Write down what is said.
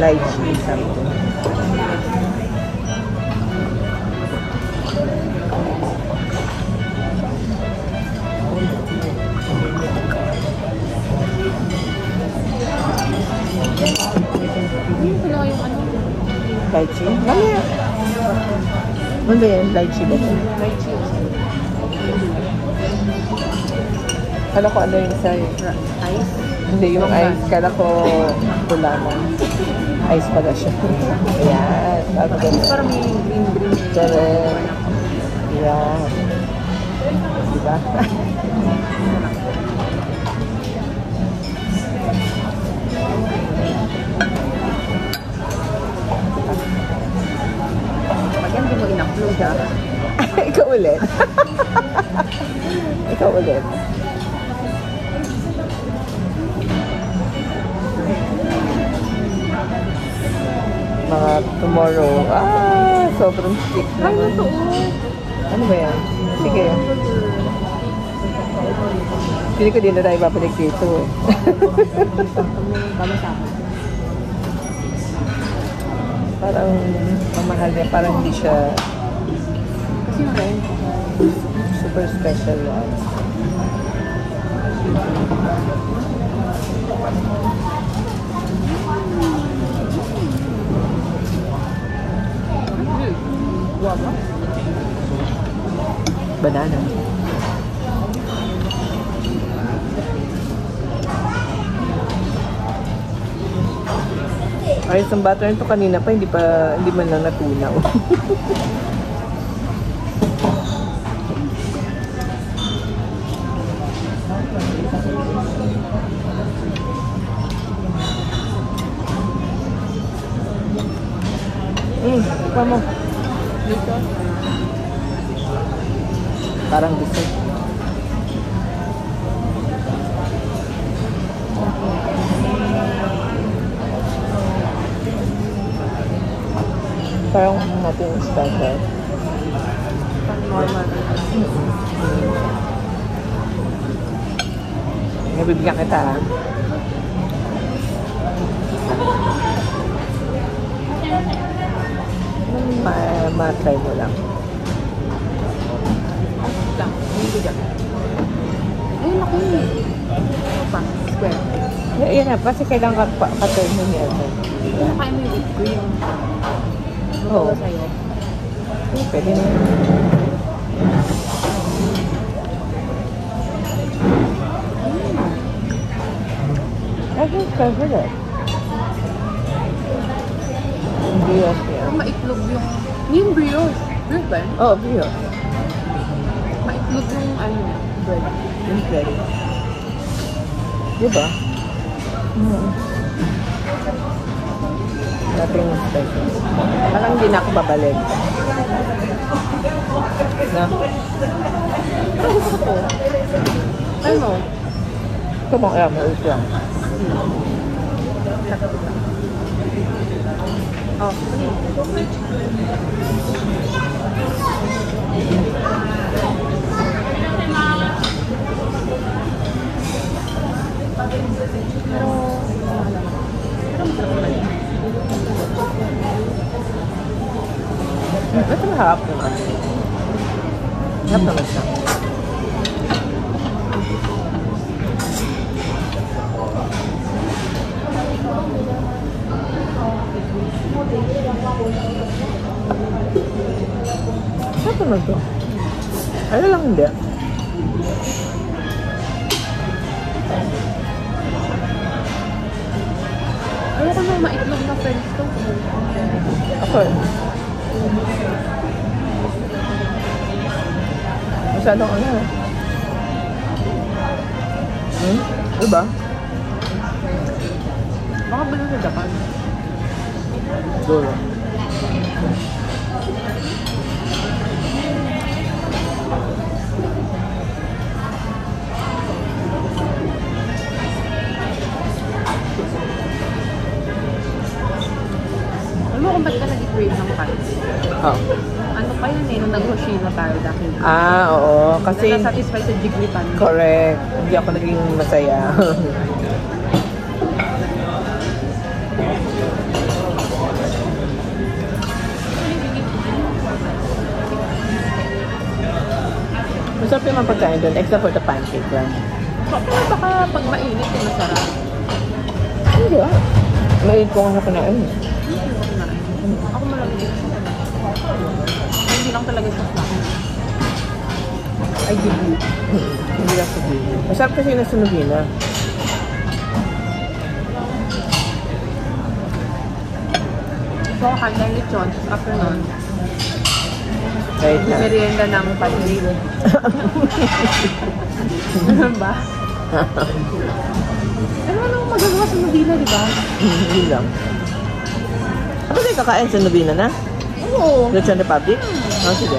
lychee something. Lychee? Mamaya. Ano ba yan? Lychee ba ito? Lychee. Kala ko ano yung sa'yo? Ice? Hindi, yung ice. Kala ko pula na. Ice pala siya. Ayan. Parang may green. Correct. Ayan. Diba? Pag yan, di mo in-upload Ikaw ulit. Ikaw ulit. Mga tomorrow. Sobrang stick na. Ay, totoo. Ano ba yan? Sige. Hindi ko din na tayo babalik dito eh. Parang ang mahal niya. Parang hindi siya Kasi yung rent. super special one. Guava? Banana. Ay, isang butter nito kanina pa, hindi man lang natunaw. Ikaw mo. Dito? Parang dessert. Parang natin yung standard. Normal. Nabibigyan kita ha. Ma-try mo lang. Lang. Hindi dyan. Ayun ako yun. Pa. Square. Yan na, kasi kailangan ka-turn mo niya. Kaya mo yung whipped cream. Oo. Sa'yo. Pwede na. I think cover that. Brioche yan. Maitlog yung... Yung brioche. Brioche ba? Oo, brioche. Maitlog yung ano, bread. Yung bread. Diba? Nothing special. Parang hindi na ako babalik. Na? Ano? Ito mong alam mo, ito lang. Oh. Ito mahap naman. Mahap naman siya. Ito na ito. Ano lang hindi. Ayoko na maitlog na French toast. Ako. Masyadong ano. Diba? Baka ba sa Japan? Duro. Alam mo kung ba't ka nag-crave ng pants? Oh. Ano pa yun eh, nung nag-Hoshino tayo dahil. Oo. Kasi... Nasa-satisfy sa Jigglypuff. Correct. Hindi ako naging masaya. Masarap yung mga pagkain doon, except for the pancake lang. Pero baka pag mainit yung masarap. Hindi ah. Mainit ko nga kinain. Ako malamig. Hindi lang talaga siya sa akin. Ay, hindi. Hindi lang sa gili. Masarap kasi yung nasa Novena. So, kakain ng lechon. After nun, Right na. merienda ng panlit. Ano ba? Ano anong magagawa sa Novena, di ba? Hindi lang. Ano ba yung kakain sa Novena na? Oo. Lechon Republic? Oh, sige.